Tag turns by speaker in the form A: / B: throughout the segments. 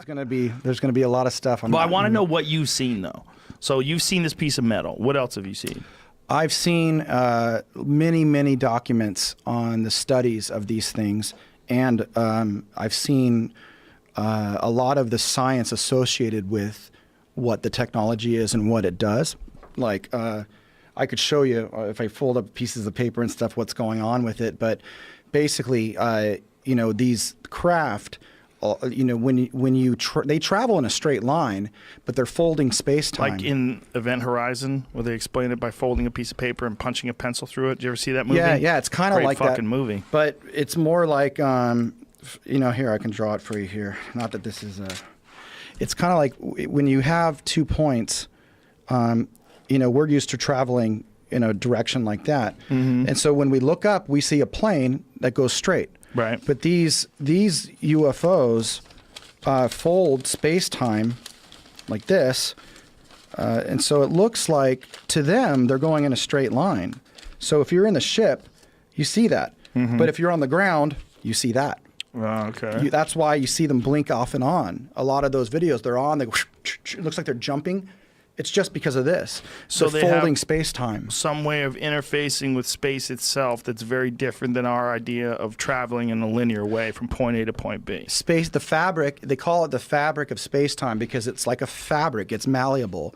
A: gonna be a lot of stuff on
B: Well, I
A: that.
B: want to know what you've seen though. So you've seen this piece of metal. What else have you seen?
A: I've seen many documents on the studies of these things, and I've seen a lot of the science associated with what the technology is and what it does. Like I could show you if I fold up pieces of paper and stuff what's going on with it, but basically, you know, these craft. You know, they travel in a straight line, but they're folding space-time.
B: Like in Event Horizon, where they explain it by folding a piece of paper and punching a pencil through it. Did you ever see that movie?
A: Yeah, it's kind of like that.
B: Great fucking movie.
A: But it's more like, you know, here, I can draw it for you here. Not that this is it's kind of like when you have 2 points, you know, we're used to traveling in a direction like that. Mm-hmm. And so when we look up, we see a plane that goes straight.
B: Right.
A: But these UFOs fold space-time like this, and so it looks like to them they're going in a straight line. So if you're in the ship, you see that. Mm-hmm. But if you're on the ground, you see that.
B: Oh, okay.
A: That's why you see them blink off and on. A lot of those videos, they're on. They go, it looks like they're jumping. It's just because of this.
B: So
A: they're folding space-time.
B: Some way of interfacing with space itself that's very different than our idea of traveling in a linear way from point A to point B.
A: Space, the fabric, they call it the fabric of space-time because it's like a fabric. It's malleable.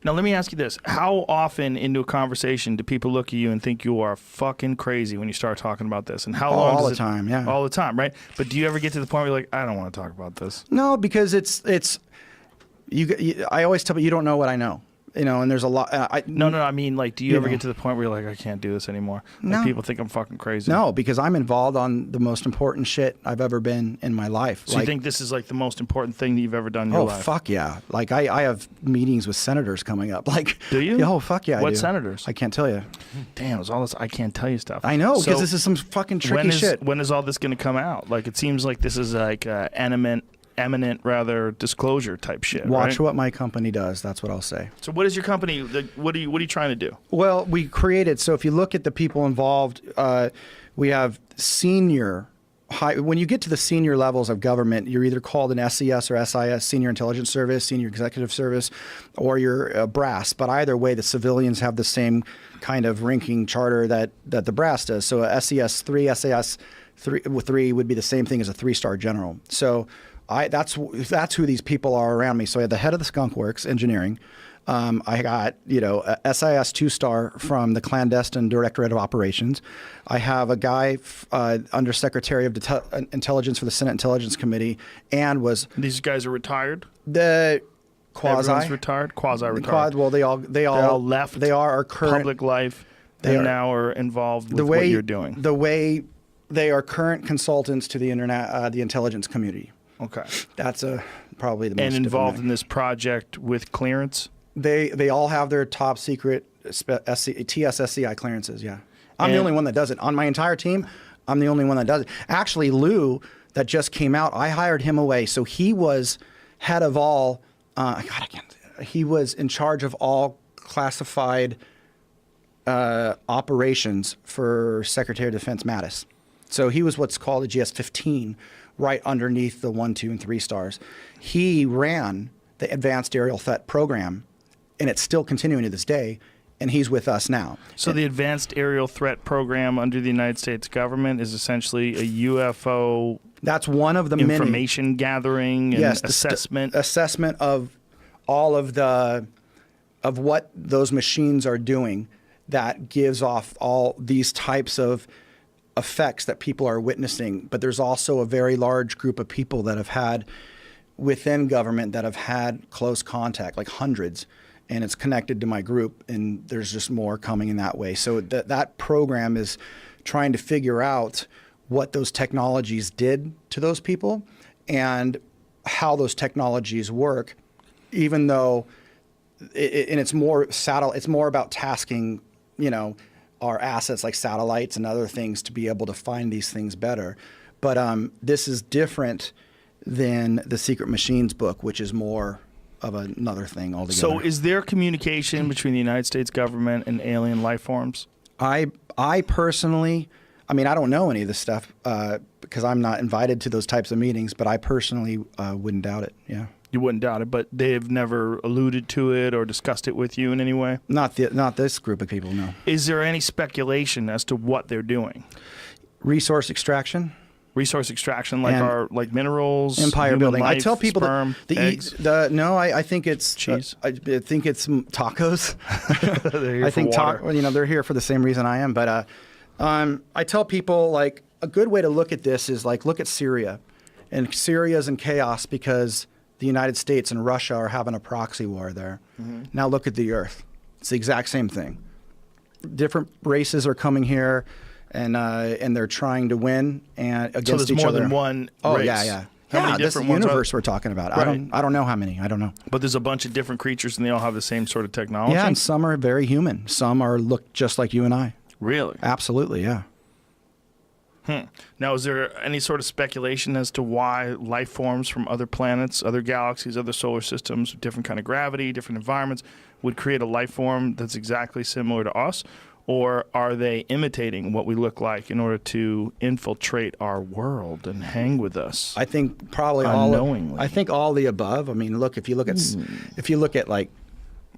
B: Now, let me ask you this. How often into a conversation do people look at you and think you are fucking crazy when you start talking about this? And how long
A: all the time, yeah.
B: All the time, right? But do you ever get to the point where you're like, I don't want to talk about this?
A: No, because it's I always tell people you don't know what I know, you know, and there's a lot.
B: No, I mean, like, do you ever get to the point where you're like, I can't do this anymore?
A: No.
B: Like, people think I'm fucking crazy.
A: No, because I'm involved on the most important shit I've ever been in my life.
B: So you think this is like the most important thing that you've ever done in your life?
A: Oh, fuck yeah. Like, I have meetings with senators coming up. Like,
B: do you?
A: Oh, fuck yeah, I do.
B: What senators?
A: I can't tell you.
B: Damn, it's all this I can't tell you stuff.
A: I know, because this is some fucking tricky shit.
B: When is all this going to come out? Like, it seems like this is like eminent rather disclosure type shit.
A: Watch
B: right?
A: what my company does. That's what I'll say.
B: So what is your company? What are you trying to do?
A: Well, we created. So if you look at the people involved, we have senior. When you get to the senior levels of government, you're either called an SES or SIS, Senior Intelligence Service, Senior Executive Service, or you're brass. But either way, the civilians have the same kind of ranking charter that the brass does. So a SES 3, SAS 3 would be the same thing as a 3-star general. So that's who these people are around me. So I had the head of the Skunk Works Engineering. I got, you know, a SIS 2-star from the Clandestine Directorate of Operations. I have a guy, Undersecretary of Intelligence for the Senate Intelligence Committee, and was...
B: These guys are retired?
A: The quasi.
B: Everyone's retired? Quasi-retired.
A: Well, they all
B: left.
A: They are our current...
B: public life. They now are involved with what you're doing.
A: The way they are current consultants to the the intelligence community.
B: Okay.
A: That's probably the most
B: And involved
A: diplomatic.
B: in this project with clearance?
A: They all have their top secret TSSCI clearances, yeah. I'm the only one that does it. On my entire team, I'm the only one that does it. Actually, Lou, that just came out, I hired him away. So he was head of all, he was in charge of all classified operations for Secretary of Defense Mattis. So he was what's called a GS-15, right underneath the 1, 2, and 3 stars. He ran the Advanced Aerial Threat Program, and it's still continuing to this day, and he's with us now.
B: So the Advanced Aerial Threat Program under the United States government is essentially a UFO...
A: That's one of the
B: information gathering and assessment.
A: Assessment of all of of what those machines are doing that gives off all these types of effects that people are witnessing. But there's also a very large group of people that have had within government that have had close contact, like hundreds, and it's connected to my group, and there's just more coming in that way. So that program is trying to figure out what those technologies did to those people and how those technologies work, even though it's more about tasking, you know, our assets like satellites and other things to be able to find these things better. But this is different than the Secret Machines book, which is more of another thing altogether.
B: So is there communication between the United States government and alien life forms?
A: I personally, I mean, I don't know any of this stuff because I'm not invited to those types of meetings, but I personally wouldn't doubt it. Yeah.
B: You wouldn't doubt it, but they've never alluded to it or discussed it with you in any way?
A: Not this group of people, no.
B: Is there any speculation as to what they're doing?
A: Resource extraction.
B: Resource extraction, like minerals,
A: empire building.
B: Life,
A: I tell people
B: sperm, eggs.
A: I think it's
B: cheese.
A: I think it's tacos.
B: They're here
A: I
B: for
A: think
B: water.
A: they're here for the same reason I am. But I tell people like a good way to look at this is like look at Syria, and Syria's in chaos because the United States and Russia are having a proxy war there. Mm-hmm. Now look at the Earth. It's the exact same thing. Different races are coming here. And they're trying to win and against each other.
B: So there's more than one
A: Oh
B: race.
A: yeah.
B: How many
A: this
B: different ones
A: universe we're talking about.
B: Right.
A: I don't know how many. I don't know.
B: But there's a bunch of different creatures, and they all have the same sort of technology.
A: Yeah, and some are very human. Some look just like you and I.
B: Really?
A: Absolutely, yeah.
B: Now, is there any sort of speculation as to why life forms from other planets, other galaxies, other solar systems, different kind of gravity, different environments, would create a life form that's exactly similar to us? Or are they imitating what we look like in order to infiltrate our world and hang with us?
A: I think probably
B: unknowingly.
A: I think all the above. I mean, look, if you look at like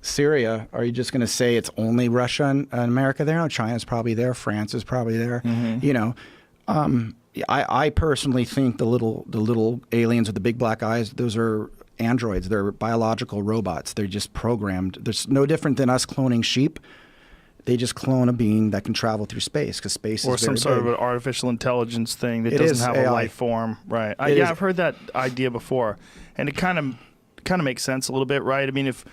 A: Syria, are you just going to say it's only Russia and America there? No, China's probably there. France is probably there. Mm-hmm. You know, I personally think the little aliens with the big black eyes, those are androids. They're biological robots. They're just programmed. They're no different than us cloning sheep. They just clone a being that can travel through space because space is very
B: some sort
A: big.
B: of an artificial intelligence thing that doesn't have
A: AI.
B: a life form, right? I've heard that idea before, and it kind of makes sense a little bit, right? I mean, if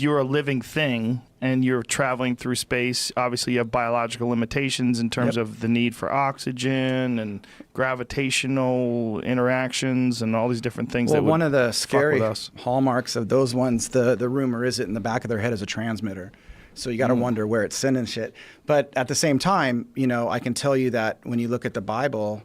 B: you're a living thing and you're traveling through space, obviously you have biological limitations in terms of the need for oxygen and gravitational interactions and all these different things.
A: Well, one of the scary hallmarks of those ones, the rumor is it in the back of their head is a transmitter. So you got to wonder where it's sending shit. But at the same time, you know, I can tell you that when you look at the Bible,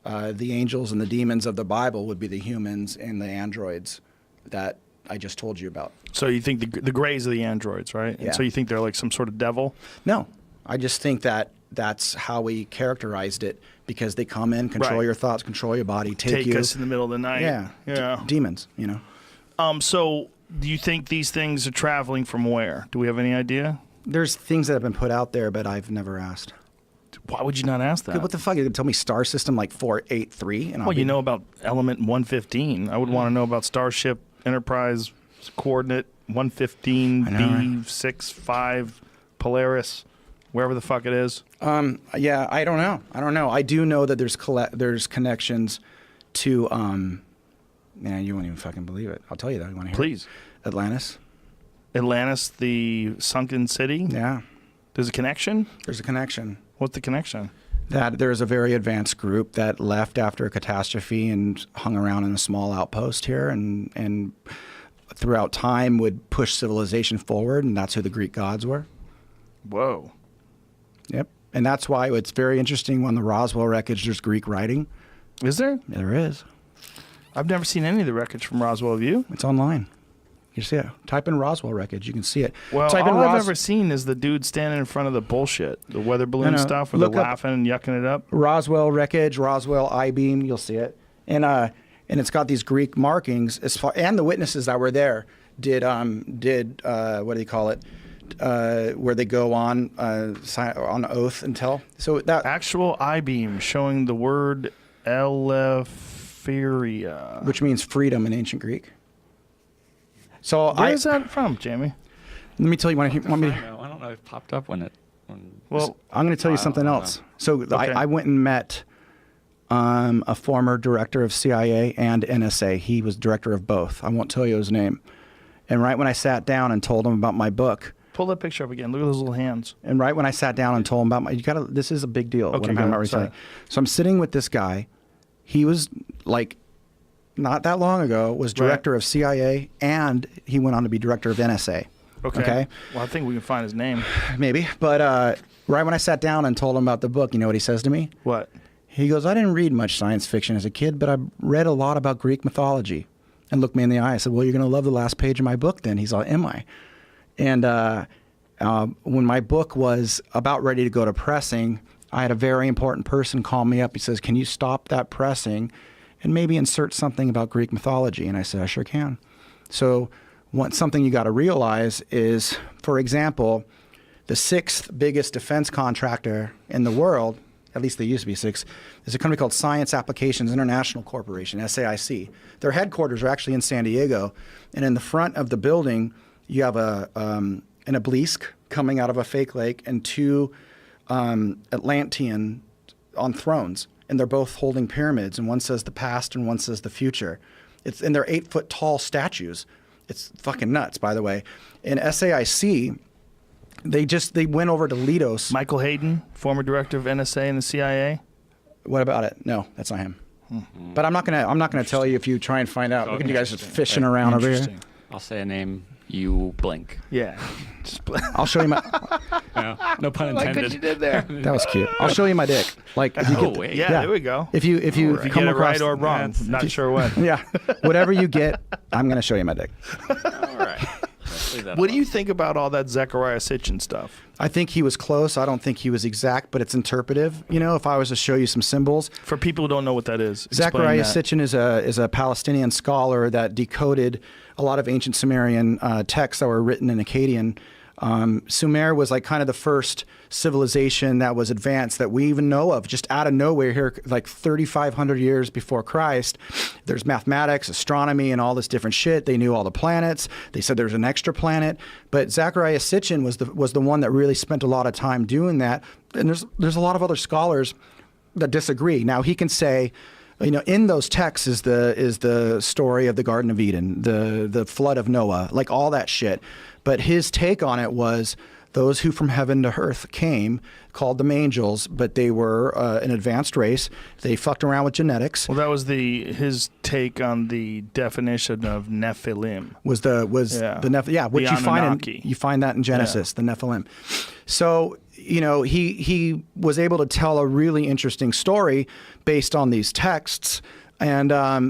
A: the angels and the demons of the Bible would be the humans and the androids that I just told you about.
B: So you think the grays are the androids, right?
A: Yeah.
B: And so you think they're like some sort of devil?
A: No, I just think that that's how we characterized it because they come in, control your thoughts, control your body, take you.
B: Us in the middle of the night.
A: Yeah. Demons, you know.
B: So do you think these things are traveling from where? Do we have any idea?
A: There's things that have been put out there, but I've never asked.
B: Why would you not ask that?
A: What the fuck? You could tell me star system like 483? And
B: you know about element 115. I would want to know about Starship Enterprise coordinate 115B65 Polaris, wherever the fuck it is.
A: Yeah, I don't know. I do know that there's connections to man, you won't even fucking believe it. I'll tell you that. You want to hear?
B: Please.
A: Atlantis,
B: the sunken city?
A: Yeah.
B: There's a connection?
A: There's a connection.
B: What's the connection?
A: That there's a very advanced group that left after a catastrophe and hung around in a small outpost here and throughout time would push civilization forward, and that's who the Greek gods were.
B: Whoa.
A: Yep. And that's why it's very interesting on the Roswell wreckage there's Greek writing.
B: Is there?
A: Yeah, there is.
B: I've never seen any of the wreckage from Roswell. Have you?
A: It's online. You see it. Type in Roswell wreckage. You can see it.
B: Well,
A: Type
B: all I've ever seen is the dude standing in front of the bullshit, the weather balloon stuff, where they're laughing and yucking it up.
A: Roswell wreckage, Roswell I-beam. You'll see it, and it's got these Greek markings as far. And the witnesses that were there did what do you call it? Where they go on oath and tell. So that
B: actual I-beam showing the word Eleftheria,
A: which means freedom in ancient Greek. So
B: where's that from, Jamie?
A: Let me tell you.
C: I don't know. It popped up when
A: well, I'm going to tell you something else. So okay. I went and met a former director of CIA and NSA. He was director of both. I won't tell you his name. And right when I sat down and told him about my book.
B: Pull that picture up again. Look at those little hands.
A: And right when I sat down and told him about this is a big deal.
B: Okay,
A: what I'm about to So I'm sitting with this guy. He was like, not that long ago, was director of CIA, and he went on to be director of NSA. Okay.
B: Well, I think we can find his name.
A: Maybe. But right when I sat down and told him about the book, you know what he says to me?
B: What?
A: He goes, I didn't read much science fiction as a kid, but I read a lot about Greek mythology. And looked me in the eye. I said, well, you're going to love the last page of my book then. He's like, am I? And when my book was about ready to go to pressing, I had a very important person call me up. He says, "Can you stop that pressing and maybe insert something about Greek mythology?" And I said, "I sure can." So something you got to realize is, for example, the sixth biggest defense contractor in the world, at least they used to be six, is a company called Science Applications International Corporation, SAIC. Their headquarters are actually in San Diego. And in the front of the building, you have an obelisk coming out of a fake lake and two Atlantean on thrones. And they're both holding pyramids. And one says the past and one says the future. And they're 8-foot tall statues. It's fucking nuts, by the way. In SAIC, they went over to Lidos.
B: Michael Hayden, former director of NSA and the CIA.
A: What about it? No, that's not him. But I'm not gonna tell you if you try and find out. Look at you guys just fishing around over here.
C: I'll say a name. You blink.
B: Yeah.
A: I'll show you my.
C: No pun intended.
B: Like what you did there.
A: That was cute. I'll show you my dick. Like if you get,
C: wait.
B: Yeah, there we go.
A: If you
B: If you
A: come
B: get it
A: across
B: right or wrong, not sure what.
A: Yeah, whatever you get, I'm gonna show you my dick.
C: All right.
B: What do you think about all that Zecharia Sitchin stuff?
A: I think he was close. I don't think he was exact, but it's interpretive. You know, if I was to show you some symbols.
B: For people who don't know what that is, explain
A: Zecharia
B: that.
A: Sitchin is a Palestinian scholar that decoded a lot of ancient Sumerian texts that were written in Akkadian. Sumer was like kind of the first civilization that was advanced that we even know of, just out of nowhere here, like 3,500 years before Christ. There's mathematics, astronomy, and all this different shit. They knew all the planets. They said there's an extra planet. But Zecharia Sitchin was the one that really spent a lot of time doing that. And there's a lot of other scholars that disagree. Now he can say, you know, in those texts is the story of the Garden of Eden, the flood of Noah, like all that shit. But his take on it was those who from heaven to earth came, called them angels, but they were an advanced race. They fucked around with genetics.
B: Well, that was his take on the definition of Nephilim.
A: You find that in Genesis, the Nephilim. So, you know, he was able to tell a really interesting story based on these texts, and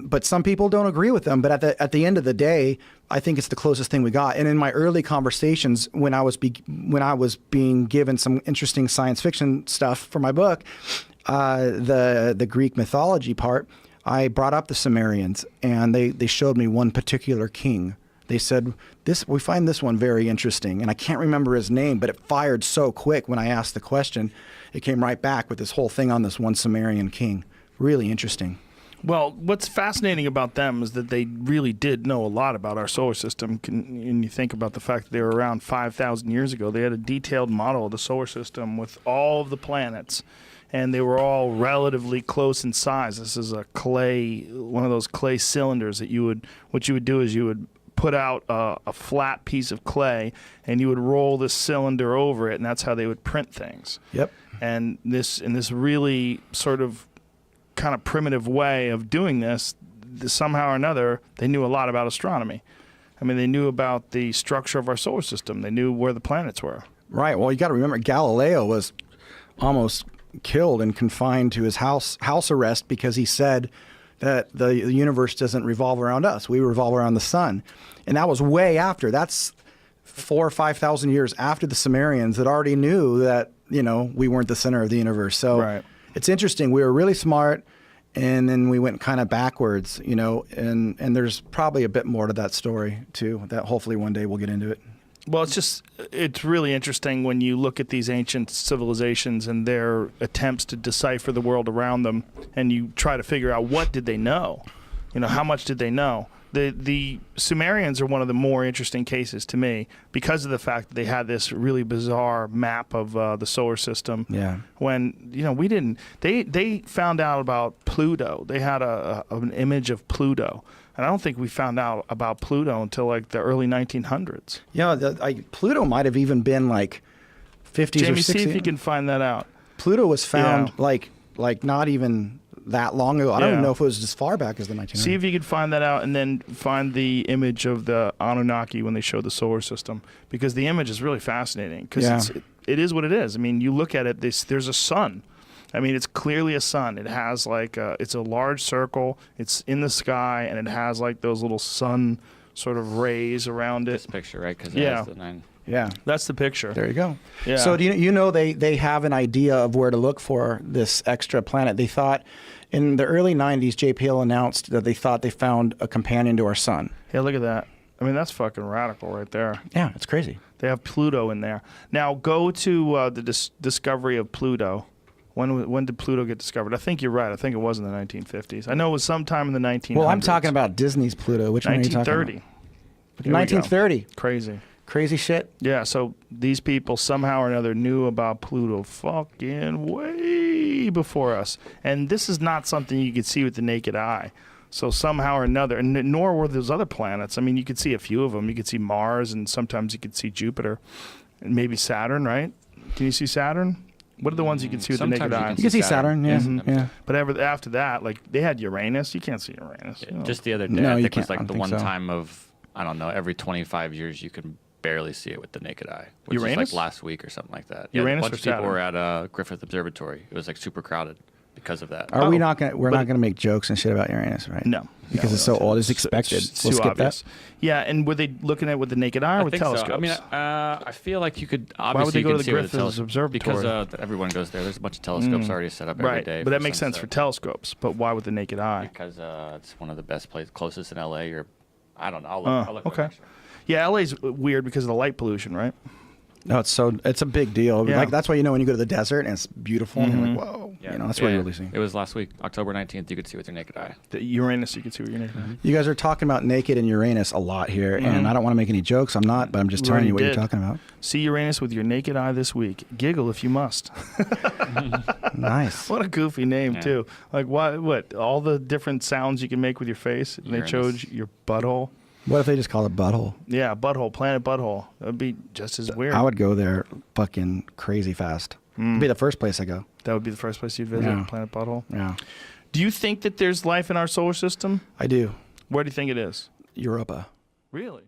A: but some people don't agree with them. But at the end of the day, I think it's the closest thing we got. And in my early conversations, when I was being given some interesting science fiction stuff for my book, the Greek mythology part, I brought up the Sumerians, and they showed me one particular king. They said, we find this one very interesting. And I can't remember his name, but it fired so quick when I asked the question. It came right back with this whole thing on this one Sumerian king. Really interesting.
B: Well, what's fascinating about them is that they really did know a lot about our solar system. And you think about the fact that they were around 5,000 years ago. They had a detailed model of the solar system with all of the planets, and they were all relatively close in size. This is one of those clay cylinders that what you would do is you would put out a flat piece of clay, and you would roll this cylinder over it, and that's how they would print things.
A: Yep.
B: And this really sort of kind of primitive way of doing this, somehow or another, they knew a lot about astronomy. I mean, they knew about the structure of our solar system. They knew where the planets were.
A: Right. Well, you got to remember, Galileo was almost killed and confined to his house arrest because he said that the universe doesn't revolve around us. We revolve around the sun. And that was way after. That's 4,000 or 5,000 years after the Sumerians that already knew that, you know, we weren't the center of the universe. So
B: right.
A: It's interesting. We were really smart, and then we went kind of backwards, you know, and there's probably a bit more to that story, too, that hopefully one day we'll get into it.
B: Well, it's really interesting when you look at these ancient civilizations and their attempts to decipher the world around them, and you try to figure out what did they know? You know, how much did they know? The Sumerians are one of the more interesting cases to me because of the fact that they had this really bizarre map of the solar system.
A: Yeah.
B: When, you know, we didn't. They found out about Pluto. They had an image of Pluto. And I don't think we found out about Pluto until like the early 1900s.
A: Yeah, Pluto might have even been like 50s
B: Jamie,
A: or 60s.
B: see if you can find that out.
A: Pluto was found like not even that long ago. I don't even know if it was as far back as the 1900s.
B: See if you could find that out, and then find the image of the Anunnaki when they show the solar system, because the image is really fascinating. Because it is what it is. I mean, you look at it. There's a sun. I mean, it's clearly a sun. It has like it's a large circle. It's in the sky, and it has like those little sun sort of rays around it.
C: This picture, right? Because it has the 9.
A: Yeah.
B: That's the picture.
A: There you go.
B: Yeah.
A: So do you know they have an idea of where to look for this extra planet. They thought in the early 90s, JPL announced that they thought they found a companion to our sun.
B: Yeah, look at that. I mean, that's fucking radical right there.
A: Yeah, it's crazy.
B: They have Pluto in there. Now, go to the discovery of Pluto. When did Pluto get discovered? I think you're right. I think it was in the 1950s. I know it was sometime in the 1900s.
A: Well, I'm talking about Disney's Pluto. Which one are you talking about?
B: 1930.
A: 1930.
B: Crazy.
A: Crazy shit.
B: Yeah, so these people somehow or another knew about Pluto fucking way before us. And this is not something you could see with the naked eye. So somehow or another, and nor were those other planets. I mean, you could see a few of them. You could see Mars, and sometimes you could see Jupiter, and maybe Saturn, right? Can you see Saturn? What are the ones you can see with the naked eye?
A: You can see Saturn, yeah.
B: Mm-hmm.
A: Yeah.
B: But after that, like, they had Uranus. You can't see Uranus.
C: Yeah, just the other day,
A: No,
C: I
A: you
C: think it was
A: can't. I
C: like
A: don't
C: the one
A: think so.
C: time of, I don't know, every 25 years you can barely see it with the naked eye. Which
B: Uranus?
C: is like last week or something like that.
B: Uranus
C: a
B: or
C: bunch of people
B: Saturn?
C: were at Griffith Observatory. It was like super crowded because of that.
A: We're not gonna make jokes and shit about Uranus, right?
B: No.
A: Because it's so old. It's expected.
B: It's
A: We'll
B: too
A: skip
B: obvious. Yeah, and were they looking at it with the naked eye or
C: I
B: with
C: think so.
B: telescopes?
C: I mean, I feel like you could
B: would
C: obviously
B: they go
C: you
B: to
C: can
B: the
C: see it with a
B: Griffith Observatory?
C: because everyone goes there. There's a bunch of telescopes already set up every
B: right,
C: day.
B: but
C: for
B: that makes sense for
C: sunset.
B: telescopes. But why with the naked eye?
C: Because it's one of the best places, closest in LA. Or I don't know. I'll look
B: Okay.
C: right next to it.
B: Yeah, LA's weird because of the light pollution, right?
A: No, it's a big deal.
B: Yeah.
A: Like that's why when you go to the desert and it's beautiful and you're like, whoa.
C: Yeah.
A: That's what you're really seeing.
C: It was last week, October 19th. You could see with your naked eye.
B: The Uranus, you can see with your naked eye.
A: You guys are talking about naked and Uranus a lot here, and I don't want to make any jokes. I'm not, but I'm just
B: We
A: telling
B: already
A: you what you're
B: did.
A: talking about.
B: See Uranus with your naked eye this week. Giggle if you must.
A: Nice.
B: What a goofy name,
C: Yeah.
B: too. Like, what? All the different sounds you can make with your face, and they
C: Uranus.
B: chose your butthole.
A: What if they just call it butthole?
B: Yeah, butthole, planet butthole. That would be just as weird.
A: I would go there fucking crazy fast. It'd be the first place I go.
B: That would be the first place you'd visit,
A: Yeah.
B: planet butthole.
A: Yeah,
B: Do you think that there's life in our solar system?
A: I do.
B: Where do you think it is?
A: Europa.
B: Really?